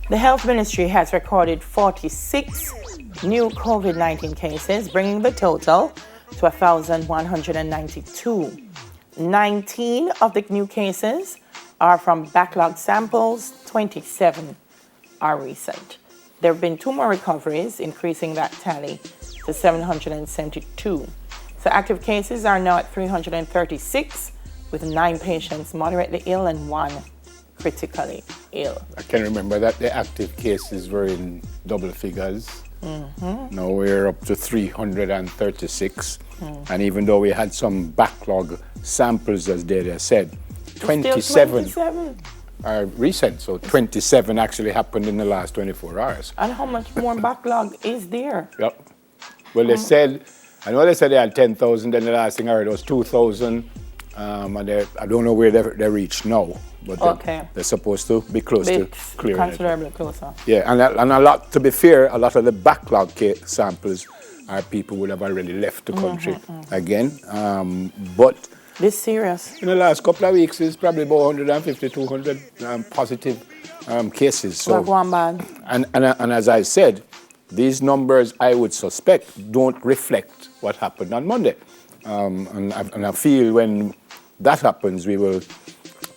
The Health Ministry has recorded 46 new COVID-19 cases, bringing the total to 1,192. 19 of the new cases are from backlog samples, 27 are recent. There have been 2 more recoveries, increasing that tally to 772. So active cases are now at 336, with 9 patients moderately ill and 1 critically ill. I can remember that the active cases were in double figures. Now we're up to 336. And even though we had some backlog samples, as Delia said, 27 are recent. So 27 actually happened in the last 24 hours. And how much more backlog is there? Yep. Well, they said, I know they said they had 10,000, then the last thing I heard was 2,000. And I don't know where they reached now, but they're supposed to be close to clearing it. Considerably closer. Yeah, and a lot, to be fair, a lot of the backlog samples are people who have already left the country again. But this serious. In the last couple of weeks, it's probably about 150, 200 positive cases. So, and as I said, these numbers, I would suspect, don't reflect what happened on Monday. And I feel when that happens,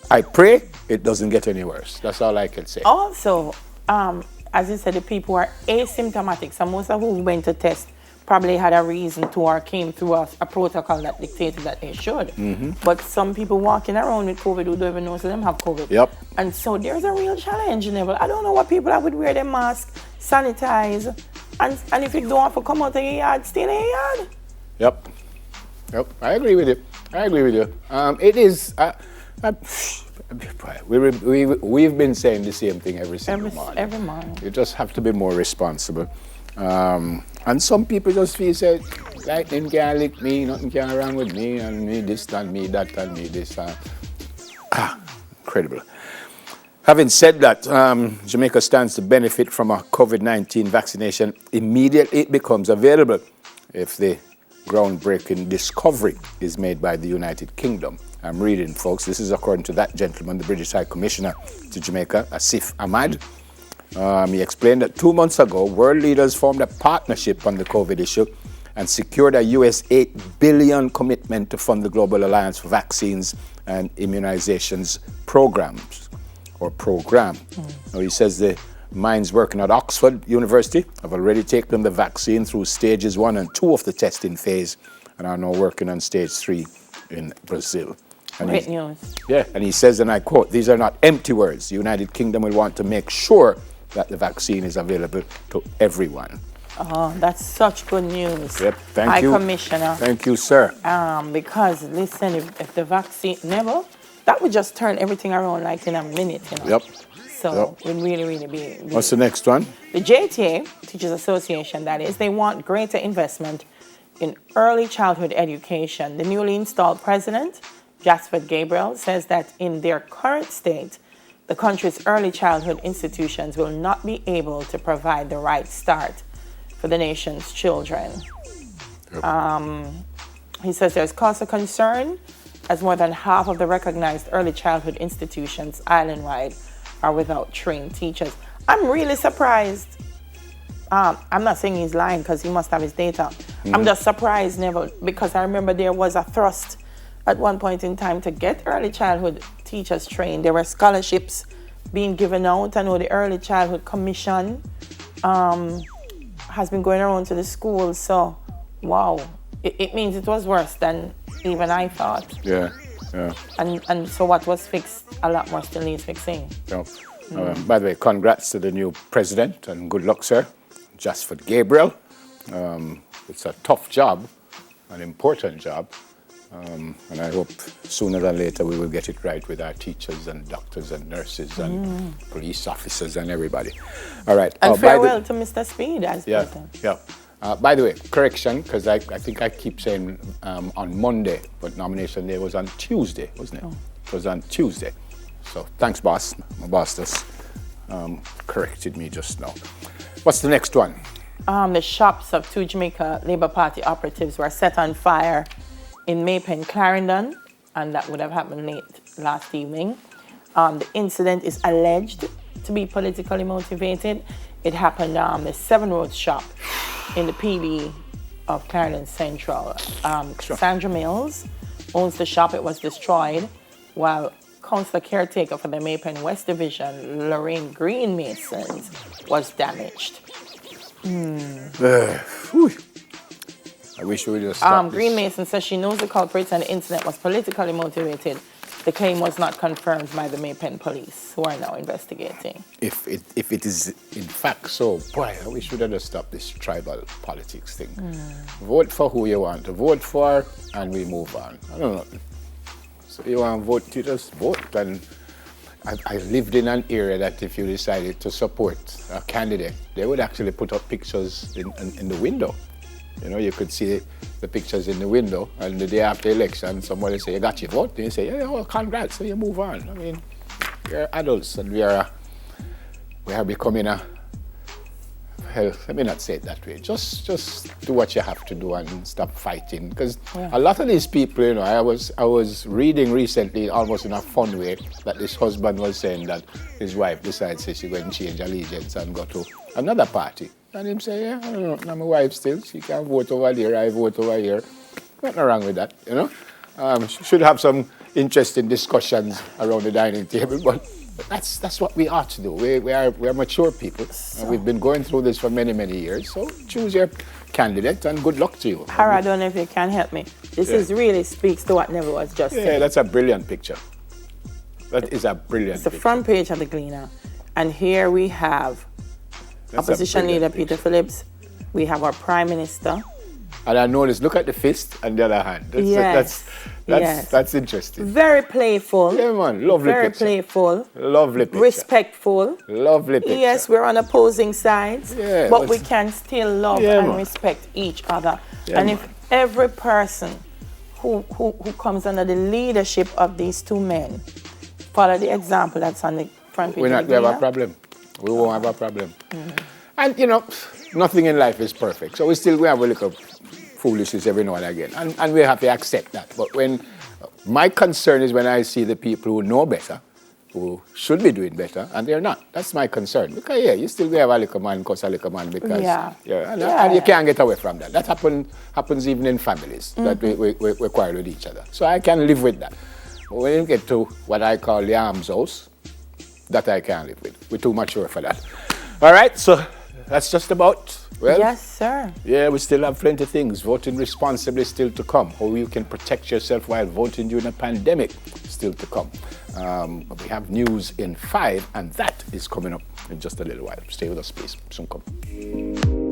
I pray it doesn't get any worse. That's all I can say. Also, as you said, the people are asymptomatic. So most of who went to test probably had a reason to or came through a protocol that dictated that they should. But some people walking around with COVID who don't even know so them have COVID. Yep. And so there's a real challenge in there. I don't know what people would wear their mask, sanitize, and if you don't have to come out of your yard, stay in your yard. Yep. I agree with you. It is. We've been saying the same thing every morning. Every morning. You just have to be more responsible. And some people just feel say, lightning can't lick me, nothing can wrong with me, and me this and me that and me this. Incredible. Having said that, Jamaica stands to benefit from a COVID-19 vaccination immediately it becomes available if the groundbreaking discovery is made by the United Kingdom. I'm reading, folks. This is according to that gentleman, the British High Commissioner to Jamaica, Asif Ahmad. He explained that 2 months ago, world leaders formed a partnership on the COVID issue and secured a US $8 billion commitment to fund the Global Alliance for Vaccines and Immunizations program. Now, he says the minds working at Oxford University have already taken the vaccine through stages 1 and 2 of the testing phase and are now working on stage 3 in Brazil. And Great news. Yeah, and he says, and I quote, "These are not empty words. The United Kingdom will want to make sure that the vaccine is available to everyone." Oh, that's such good news. Yep, thank you. High Commissioner. Thank you, sir. Because, listen, if the vaccine, that would just turn everything around like in a minute, Yep. So it would really be. What's the next one? The JTA, Teachers Association, that is, they want greater investment in early childhood education. The newly installed president, Jasper Gabriel, says that in their current state, the country's early childhood institutions will not be able to provide the right start for the nation's children. Yep. He says there's cause of concern as more than half of the recognized early childhood institutions island-wide are without trained teachers. I'm really surprised. I'm not saying he's lying because he must have his data. I'm just surprised, Neville, because I remember there was a thrust at one point in time to get early childhood teachers trained. There were scholarships being given out. I know the Early Childhood Commission has been going around to the schools. So, wow, it means it was worse than even I thought. Yeah. And so what was fixed, a lot more still needs fixing. Yeah. By the way, congrats to the new president and good luck, sir. Jasper Gabriel. It's a tough job, an important job. And I hope sooner than later we will get it right with our teachers and doctors and nurses and police officers and everybody. All right. And farewell to Mr. Speed as president. Yeah. By the way, correction, because I think I keep saying on Monday, but nomination day was on Tuesday, wasn't it? Oh. It was on Tuesday. So thanks, boss. My boss just corrected me just now. What's the next one? The shops of 2 Jamaica Labour Party operatives were set on fire in Maypen, Clarendon, and that would have happened late last evening. The incident is alleged to be politically motivated. It happened the Seven Roads shop in the PD of Clarendon Central. Sandra Mills owns the shop. It was destroyed, while council caretaker for the Maypen West Division, Lorraine Green Masons, was damaged. I wish we would just stop Green this. Mason says she knows the culprits and the incident was politically motivated. The claim was not confirmed by the Maypen police, who are now investigating. If it is in fact so, boy, I wish we would just stop this tribal politics thing. Vote for who you want to vote for, and we move on. I don't know. So you want to vote, you just vote. And I lived in an area that if you decided to support a candidate, they would actually put up pictures in the window. You know, you could see the pictures in the window, and the day after election, somebody say, you got your vote? And you say, yeah, well, congrats, so you move on. I mean, we're adults, and we are becoming well, let me not say it that way. Just do what you have to do and stop fighting. Because a lot of these people, you know, I was reading recently, almost in a fun way, that this husband was saying that his wife decides that she's going to change allegiance and go to another party. And him say, yeah, I don't know, I'm my wife still. She can vote over there, I vote over here. Nothing wrong with that, you know. Should have some interesting discussions around the dining table, but that's what we ought to do. We are mature people, and we've been going through this for many, many years. So choose your candidate, and good luck to you. Harry, I don't know if you can help me. This is really speaks to what Neville was just saying. Yeah, that's a brilliant picture. That is a brilliant It's the picture. front page of the Gleaner. And here we have That's a Opposition Leader brilliant Peter picture. Phillips. We have our Prime Minister. And I noticed, look at the fist and the other hand. That's interesting. Very playful. Yeah, man, lovely Very picture. playful. Lovely picture. Respectful. Lovely picture. Yes, we're on opposing sides, Yeah, but but- we can still love Yeah, and man. respect each other. Yeah, and man. if every person who comes under the leadership of these two men follow the example that's on the front page We of the have a Gleaner, problem. We won't have a problem. And, you know, nothing in life is perfect. So we have a little foolishness every now and again. And we have to accept that. But my concern is when I see the people who know better, who should be doing better, and they're not. That's my concern. Because, you still have a little man, cause a little man, because, and you can't get away from that. That happens even in families, that we quarrel with each other. So I can live with that. But when you get to what I call the arms house, that I can't live with. We're too mature for that. All right, so that's just about, well, yes, sir. yeah, we still have plenty of things. Voting responsibly still to come. How you can protect yourself while voting during a pandemic still to come. But we have news in 5, and that is coming up in just a little while. Stay with us, please. Soon come.